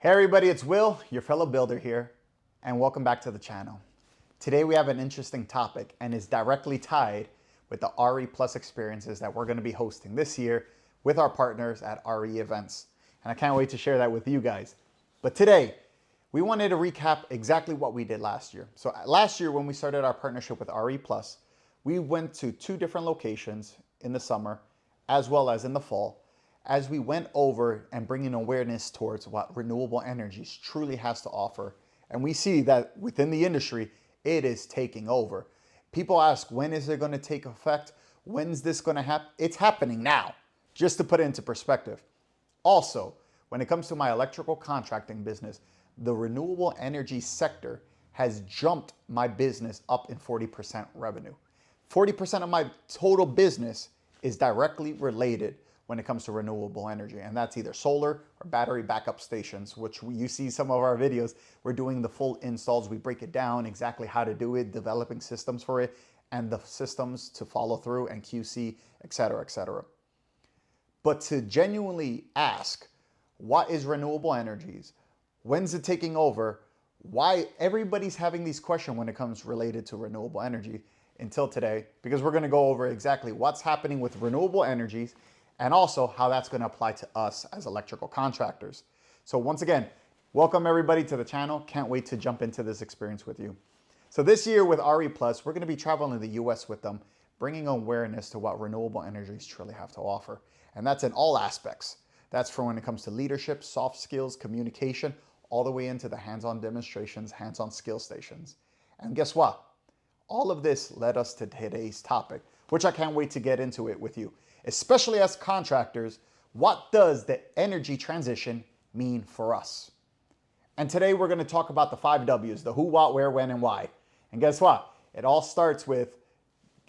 Hey everybody, it's Will, your fellow builder here, and welcome back to the channel. Today we have an interesting topic and is directly tied with the RE Plus experiences that we're going to be hosting this year with our partners at RE Events. And I can't wait to share that with you guys. But today, we wanted to recap exactly what we did last year. So last year when we started our partnership with RE Plus, we went to 2 different locations in the summer as well as in the fall, as we went over and bringing awareness towards what renewable energies truly has to offer. And we see that within the industry, it is taking over. People ask, when is it going to take effect? When's this going to happen? It's happening now, just to put it into perspective. Also, when it comes to my electrical contracting business, the renewable energy sector has jumped my business up in 40% revenue. 40% of my total business is directly related when it comes to renewable energy. And that's either solar or battery backup stations, which you see some of our videos. We're doing the full installs. We break it down exactly how to do it, developing systems for it, and the systems to follow through and QC, et cetera, et cetera. But to genuinely ask, what is renewable energies? When's it taking over? Why everybody's having these questions when it comes related to renewable energy until today, because we're gonna go over exactly what's happening with renewable energies and also how that's going to apply to us as electrical contractors. So once again, welcome everybody to the channel. Can't wait to jump into this experience with you. So this year with RE Plus, we're going to be traveling to the US with them, bringing awareness to what renewable energies truly have to offer. And that's in all aspects. That's from when it comes to leadership, soft skills, communication, all the way into the hands-on demonstrations, hands-on skill stations. And guess what? All of this led us to today's topic, which I can't wait to get into it with you. Especially as contractors, what does the energy transition mean for us? And today we're going to talk about the 5 W's, the who, what, where, when, and why. And guess what? It all starts with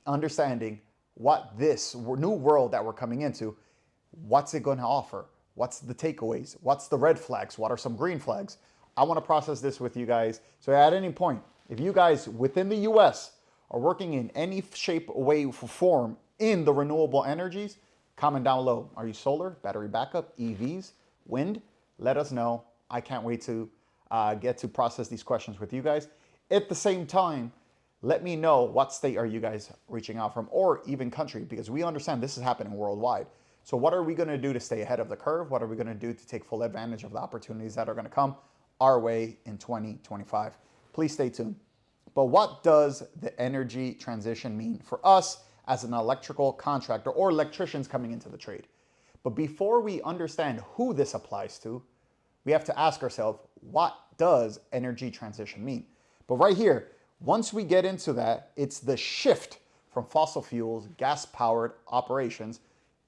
understanding what this new world that we're coming into, what's it going to offer? What's the takeaways? What's the red flags? What are some green flags? I want to process this with you guys. So at any point, if you guys within the US are working in any shape, way, or form in the renewable energies, comment down below. Are you solar, battery backup, EVs, wind? Let us know. I can't wait to get to process these questions with you guys. At the same time, let me know what state are you guys reaching out from, or even country, because we understand this is happening worldwide. So what are we going to do to stay ahead of the curve? What are we going to do to take full advantage of the opportunities that are going to come our way in 2025? Please stay tuned. But what does the energy transition mean for us as an electrical contractor or electricians coming into the trade? But before we understand who this applies to, we have to ask ourselves, what does energy transition mean? But right here, once we get into that, it's the shift from fossil fuels, gas-powered operations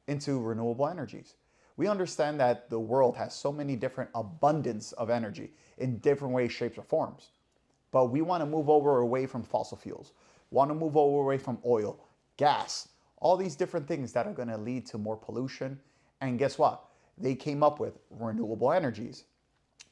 into renewable energies. We understand that the world has so many different abundance of energy in different ways, shapes, or forms. But we want to move over away from fossil fuels, want to move over away from oil, gas, all these different things that are going to lead to more pollution. And guess what? They came up with renewable energies.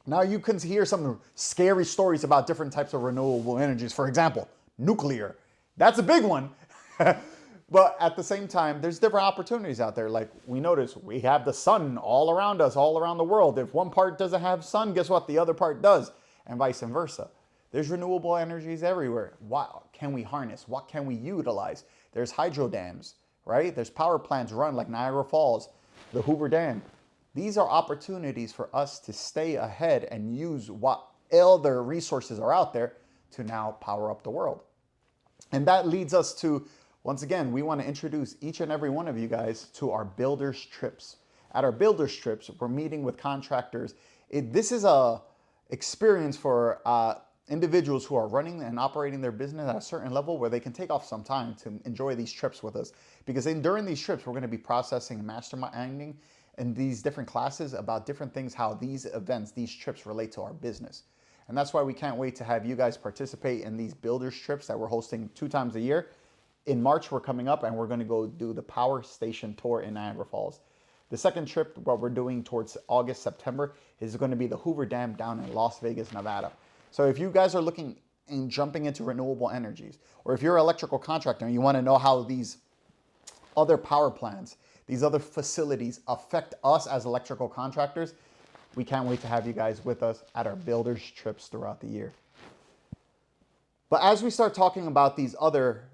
Now you can hear some scary stories about different types of renewable energies. For example, nuclear. That's a big one. But at the same time, there's different opportunities out there. Like we notice we have the sun all around us, all around the world. If one part doesn't have sun, guess what? The other part does, and vice versa. There's renewable energies everywhere. What can we harness? What can we utilize? There's hydro dams, right? There's power plants run like Niagara Falls, the Hoover Dam. These are opportunities for us to stay ahead and use what other resources are out there to now power up the world. And that leads us to, once again, we want to introduce each and every one of you guys to our builders trips. At our builders trips, we're meeting with contractors. This is a experience for individuals who are running and operating their business at a certain level where they can take off some time to enjoy these trips with us. Because during these trips, we're going to be processing and masterminding in these different classes about different things, how these events, these trips relate to our business. And that's why we can't wait to have you guys participate in these builders trips that we're hosting 2 times a year. In March, we're coming up and we're going to go do the power station tour in Niagara Falls. The second trip, what we're doing towards August, September, is going to be the Hoover Dam down in Las Vegas, Nevada. So if you guys are looking and jumping into renewable energies, or if you're an electrical contractor and you want to know how these other power plants, these other facilities affect us as electrical contractors, We can't wait to have you guys with us at our builders trips throughout the year. But as we start talking about these other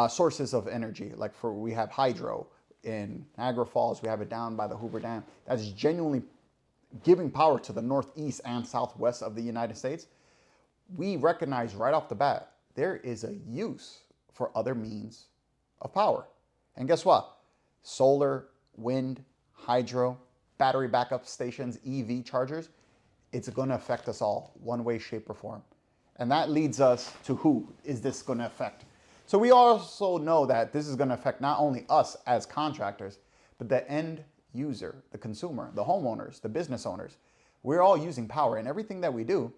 sources of energy, like we have hydro in Niagara Falls, we have it down by the Hoover Dam, that's genuinely giving power to the northeast and southwest of the United States. We recognize right off the bat, there is a use for other means of power. And guess what? Solar, wind, hydro, battery backup stations, EV chargers, it's going to affect us all one way, shape, or form. And that leads us to who is this going to affect? So we also know that this is going to affect not only us as contractors, but the end user, the consumer, the homeowners, the business owners. We're all using power, and everything that we do,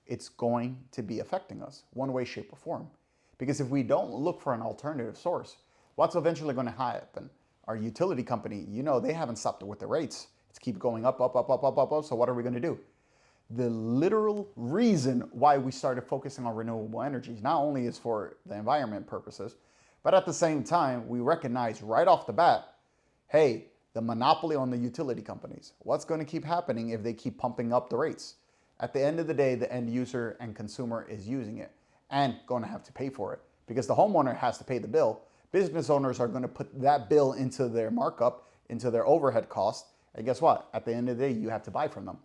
it's going to be affecting us one way, shape, or form. Because if we don't look for an alternative source, what's eventually going to happen? Our utility company, they haven't stopped with the rates. It's keep going up, up, up, up, up, up, up. So what are we going to do? The literal reason why we started focusing on renewable energies not only is for the environment purposes, but at the same time, we recognize right off the bat, hey, the monopoly on the utility companies, what's going to keep happening if they keep pumping up the rates? At the end of the day, the end user and consumer is using it and going to have to pay for it because the homeowner has to pay the bill. Business owners are going to put that bill into their markup, into their overhead cost. And guess what? At the end of the day, you have to buy from them.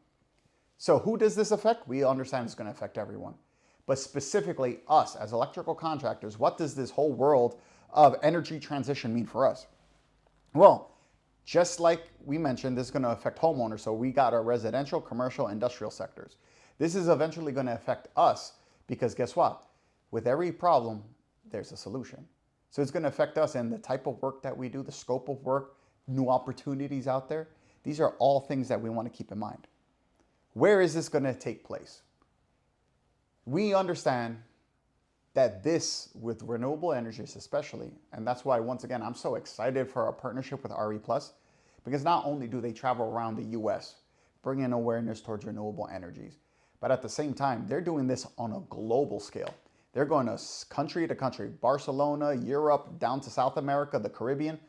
So who does this affect? We understand it's going to affect everyone. But specifically us as electrical contractors, what does this whole world of energy transition mean for us? Well, just like we mentioned, this is going to affect homeowners. So we got our residential, commercial, industrial sectors. This is eventually going to affect us because guess what? With every problem, there's a solution. So it's going to affect us in the type of work that we do, the scope of work, new opportunities out there. These are all things that we want to keep in mind. Where is this going to take place? We understand that this, with renewable energies especially, and that's why, once again, I'm so excited for our partnership with RE+, because not only do they travel around the US, bringing awareness towards renewable energies, but at the same time, they're doing this on a global scale. They're going to country, Barcelona, Europe, down to South America, the Caribbean,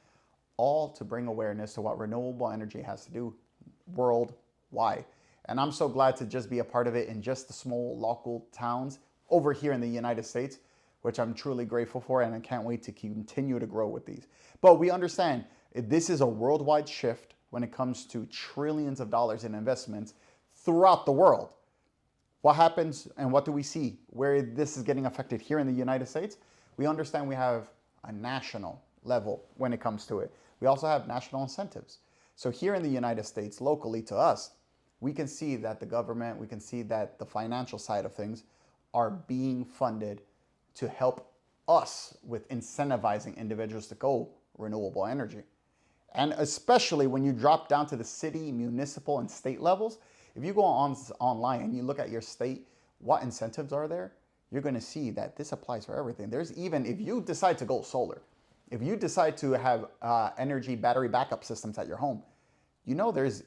all to bring awareness to what renewable energy has to do worldwide. And I'm so glad to just be a part of it in just the small local towns over here in the United States, which I'm truly grateful for, and I can't wait to continue to grow with these. But we understand this is a worldwide shift when it comes to trillions of dollars in investments throughout the world. What happens and what do we see where this is getting affected here in the United States? We understand we have a national level when it comes to it. We also have national incentives. So here in the United States, locally to us, we can see that the government, we can see that the financial side of things are being funded to help us with incentivizing individuals to go renewable energy. And especially when you drop down to the city, municipal, and state levels, if you go online and you look at your state, what incentives are there, you're going to see that this applies for everything. There's even, if you decide to go solar, if you decide to have energy battery backup systems at your home, there's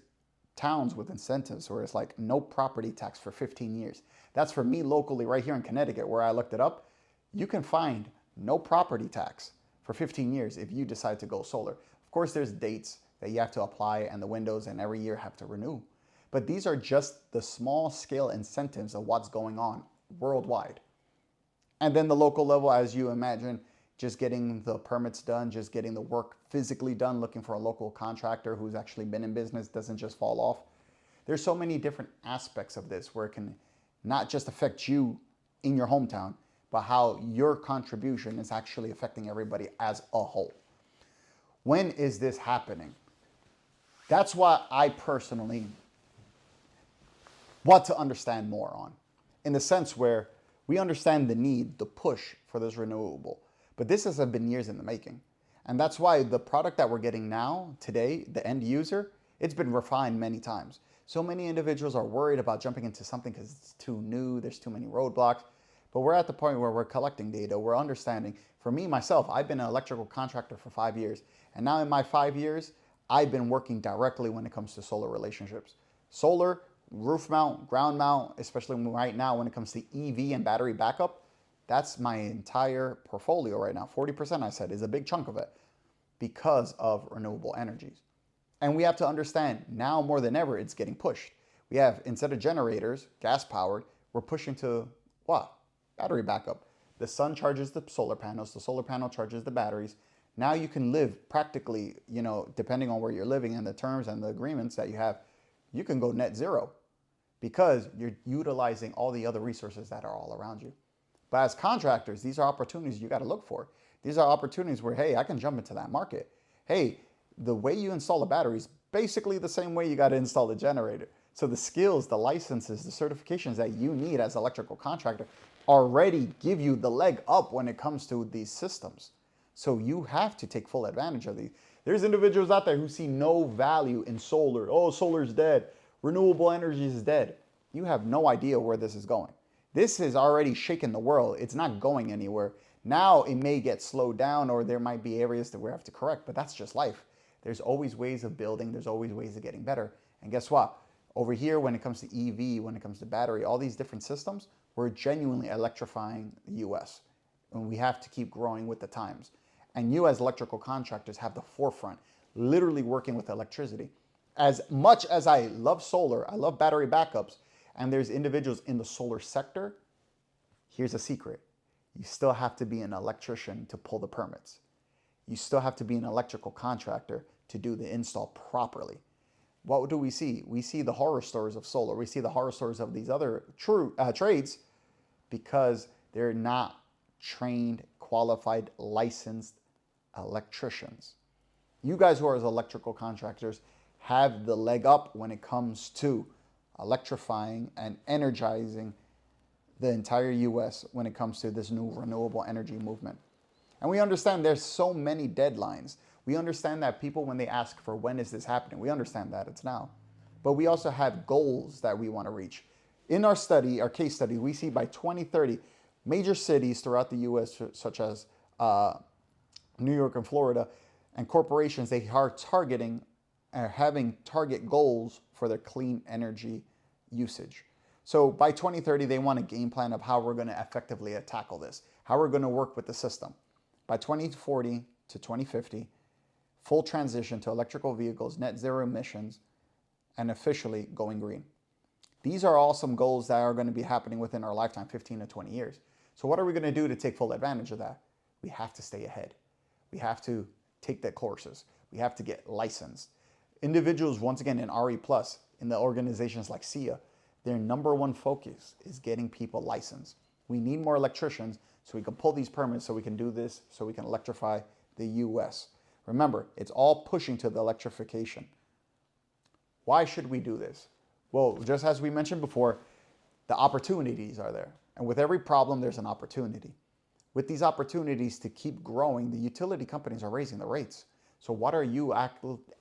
towns with incentives where it's like no property tax for 15 years. That's for me locally right here in Connecticut where I looked it up. You can find no property tax for 15 years if you decide to go solar. Of course, there's dates that you have to apply and the windows and every year have to renew. But these are just the small scale incentives of what's going on worldwide. And then the local level, as you imagine, just getting the permits done, just getting the work physically done, looking for a local contractor who's actually been in business, doesn't just fall off. There's so many different aspects of this where it can not just affect you in your hometown, but how your contribution is actually affecting everybody as a whole. When is this happening? That's what I personally want to understand more on, in the sense where we understand the need, the push for this renewable. But this has been years in the making. And that's why the product that we're getting now, today, the end user, it's been refined many times. So many individuals are worried about jumping into something because it's too new, there's too many roadblocks. But we're at the point where we're collecting data, we're understanding. For me, myself, I've been an electrical contractor for 5 years. And now in my 5 years, I've been working directly when it comes to solar relationships. Solar, roof mount, ground mount, especially right now when it comes to EV and battery backup, that's my entire portfolio right now. 40%, I said, is a big chunk of it because of renewable energies. And we have to understand now more than ever, it's getting pushed. We have, instead of generators, gas powered, we're pushing to what? Battery backup. The sun charges the solar panels, the solar panel charges the batteries. Now you can live practically, depending on where you're living and the terms and the agreements that you have, you can go net zero because you're utilizing all the other resources that are all around you. But as contractors, these are opportunities you got to look for. These are opportunities where, hey, I can jump into that market. Hey, the way you install a battery is basically the same way you got to install a generator. So the skills, the licenses, the certifications that you need as an electrical contractor already give you the leg up when it comes to these systems. So you have to take full advantage of these. There's individuals out there who see no value in solar. Oh, solar's dead. Renewable energy is dead. You have no idea where this is going. This has already shaken the world. It's not going anywhere. Now it may get slowed down or there might be areas that we have to correct, but that's just life. There's always ways of building. There's always ways of getting better. And guess what? Over here, when it comes to EV, when it comes to battery, all these different systems, we're genuinely electrifying the US. And we have to keep growing with the times. And you as electrical contractors have the forefront, literally working with electricity. As much as I love solar, I love battery backups, and there's individuals in the solar sector, here's a secret. You still have to be an electrician to pull the permits. You still have to be an electrical contractor to do the install properly. What do we see? We see the horror stories of solar. We see the horror stories of these other trades because they're not trained, qualified, licensed electricians. You guys who are as electrical contractors have the leg up when it comes to electrifying and energizing the entire US when it comes to this new renewable energy movement. And we understand there's so many deadlines. We understand that people, when they ask for when is this happening, we understand that it's now. But we also have goals that we want to reach. In our study, our case study, we see by 2030, major cities throughout the US, such as New York and Florida, and corporations, they are targeting are having target goals for their clean energy usage. So by 2030, they want a game plan of how we're going to effectively tackle this, how we're going to work with the system. By 2040 to 2050, full transition to electrical vehicles, net zero emissions, and officially going green. These are all some goals that are going to be happening within our lifetime, 15 to 20 years. So what are we going to do to take full advantage of that? We have to stay ahead. We have to take the courses. We have to get licensed. Individuals, once again, in RE+, in the organizations like SIA, their number one focus is getting people licensed. We need more electricians so we can pull these permits, so we can do this, so we can electrify the US. Remember, it's all pushing to the electrification. Why should we do this? Well, just as we mentioned before, the opportunities are there. And with every problem, there's an opportunity. With these opportunities to keep growing, the utility companies are raising the rates. So what are you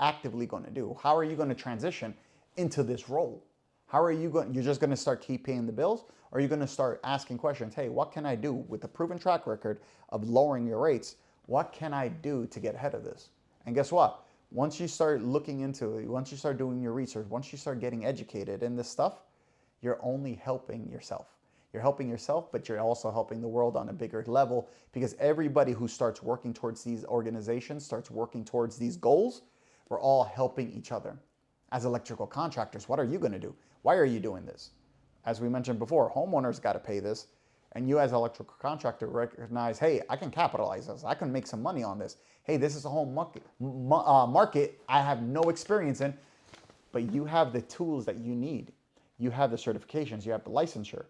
actively going to do? How are you going to transition into this role? How are you going? You're just going to start keep paying the bills? Or are you going to start asking questions? Hey, what can I do with the proven track record of lowering your rates? What can I do to get ahead of this? And guess what? Once you start looking into it, once you start doing your research, once you start getting educated in this stuff, you're only helping yourself. You're helping yourself, but you're also helping the world on a bigger level, because everybody who starts working towards these organizations, starts working towards these goals, we're all helping each other. As electrical contractors, what are you going to do? Why are you doing this? As we mentioned before, homeowners got to pay this, and you as an electrical contractor recognize, hey, I can capitalize this. I can make some money on this. Hey, this is a home market I have no experience in, but you have the tools that you need. You have the certifications, you have the licensure.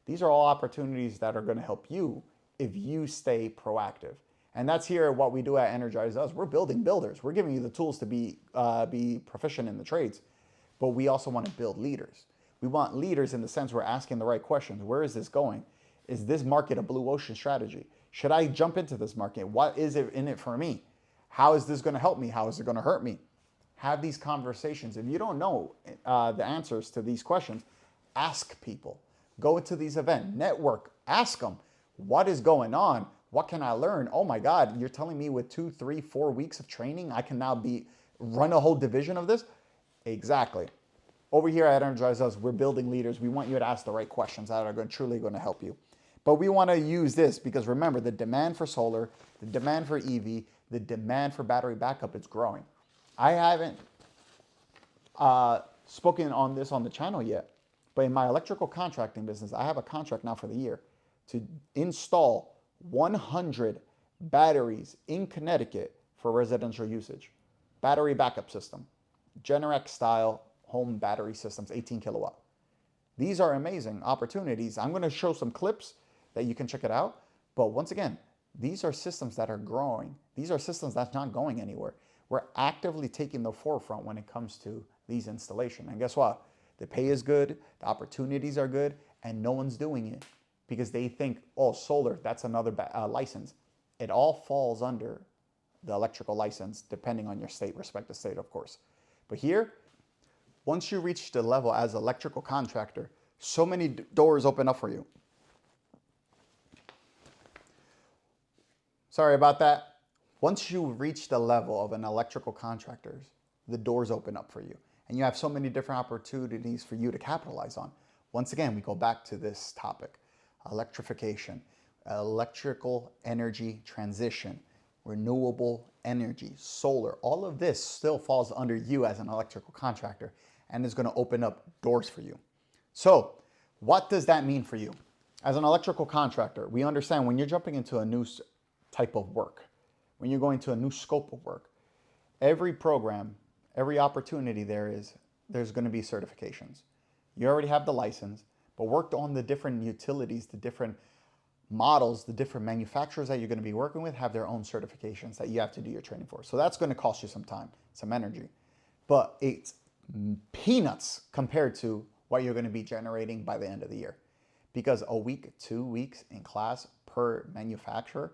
These are all opportunities that are going to help you if you stay proactive. And that's here what we do at Energize Us. We're building builders. We're giving you the tools to be proficient in the trades. But we also want to build leaders. We want leaders in the sense we're asking the right questions. Where is this going? Is this market a blue ocean strategy? Should I jump into this market? What is it in it for me? How is this going to help me? How is it going to hurt me? Have these conversations. If you don't know the answers to these questions, ask people. Go into these events, network, ask them, what is going on? What can I learn? Oh my God, you're telling me with 2, 3, 4 weeks of training, I can now run a whole division of this? Exactly. Over here at Energize Us, we're building leaders. We want you to ask the right questions that are truly going to help you. But we want to use this because remember, the demand for solar, the demand for EV, the demand for battery backup, it's growing. I haven't spoken on this on the channel yet, but in my electrical contracting business, I have a contract now for the year to install 100 batteries in Connecticut for residential usage. Battery backup system, Generac style home battery systems, 18 kilowatt. These are amazing opportunities. I'm going to show some clips that you can check it out. But once again, these are systems that are growing. These are systems that's not going anywhere. We're actively taking the forefront when it comes to these installations. And guess what? The pay is good, the opportunities are good, and no one's doing it because they think, oh, solar, that's another license. It all falls under the electrical license, depending on your state, respective state, of course. But here, once you reach the level as an electrical contractor, so many doors open up for you. Sorry about that. Once you reach the level of an electrical contractor, the doors open up for you. And you have so many different opportunities for you to capitalize on. Once again, we go back to this topic: electrification, electrical energy transition, renewable energy, solar. All of this still falls under you as an electrical contractor and is going to open up doors for you. So what does that mean for you? As an electrical contractor, we understand when you're jumping into a new type of work, when you're going to a new scope of work, every program, every opportunity there's going to be certifications. You already have the license, but worked on the different utilities, the different models, the different manufacturers that you're going to be working with have their own certifications that you have to do your training for. So that's going to cost you some time, some energy, but it's peanuts compared to what you're going to be generating by the end of the year. Because a week, 2 weeks in class per manufacturer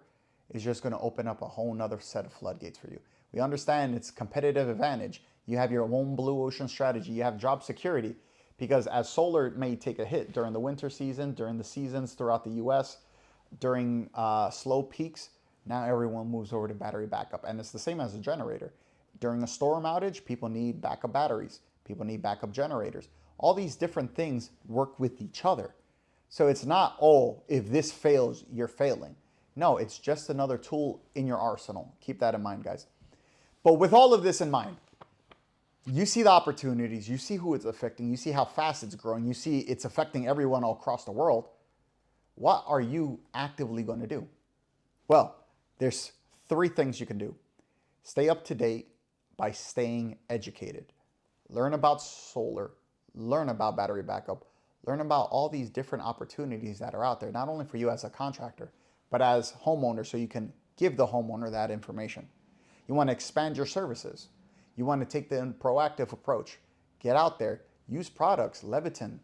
is just going to open up a whole nother set of floodgates for you. We understand it's competitive advantage. You have your own blue ocean strategy. You have job security, because as solar may take a hit during the winter season, during the seasons throughout the US, during slow peaks, now everyone moves over to battery backup. And it's the same as a generator. During a storm outage, people need backup batteries. People need backup generators. All these different things work with each other. So it's not, oh, if this fails, you're failing. No, it's just another tool in your arsenal. Keep that in mind, guys. But with all of this in mind, you see the opportunities, you see who it's affecting, you see how fast it's growing, you see it's affecting everyone all across the world. What are you actively going to do? Well, there's 3 things you can do. Stay up to date by staying educated. Learn about solar, learn about battery backup, learn about all these different opportunities that are out there, not only for you as a contractor, but as homeowner, so you can give the homeowner that information. You want to expand your services. You want to take the proactive approach. Get out there, use products, Leviton,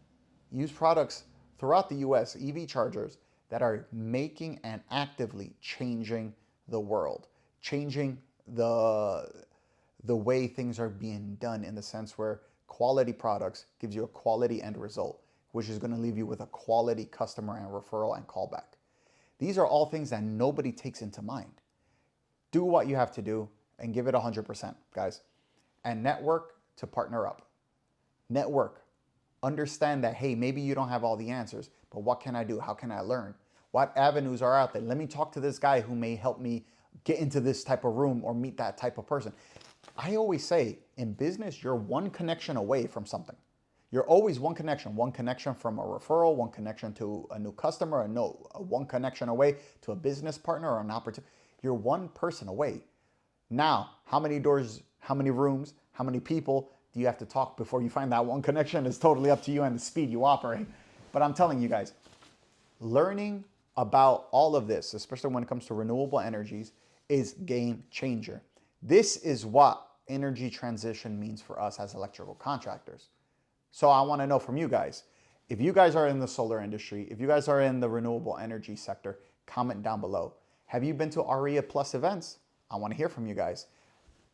use products throughout the US, EV chargers that are making and actively changing the world, changing the way things are being done, in the sense where quality products gives you a quality end result, which is going to leave you with a quality customer and referral and callback. These are all things that nobody takes into mind. Do what you have to do and give it 100%, guys. And network to partner up. Network. Understand that, hey, maybe you don't have all the answers, but what can I do? How can I learn? What avenues are out there? Let me talk to this guy who may help me get into this type of room or meet that type of person. I always say, in business, you're one connection away from something. You're always one connection from a referral, one connection to a new customer, one connection away to a business partner or an opportunity. You're one person away. Now, how many doors, how many rooms, how many people do you have to talk before you find that one connection is totally up to you and the speed you operate. But I'm telling you guys, learning about all of this, especially when it comes to renewable energies, is game changer. This is what energy transition means for us as electrical contractors. So I want to know from you guys, if you guys are in the solar industry, if you guys are in the renewable energy sector, comment down below. Have you been to RE Plus events? I want to hear from you guys.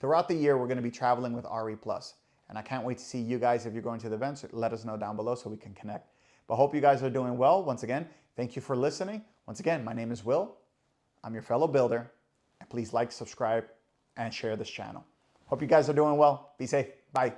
Throughout the year, we're going to be traveling with RE Plus, and I can't wait to see you guys. If you're going to the events, let us know down below so we can connect. But hope you guys are doing well. Once again, thank you for listening. Once again, my name is Will. I'm your fellow builder, and please like, subscribe, and share this channel. Hope you guys are doing well. Be safe. Bye.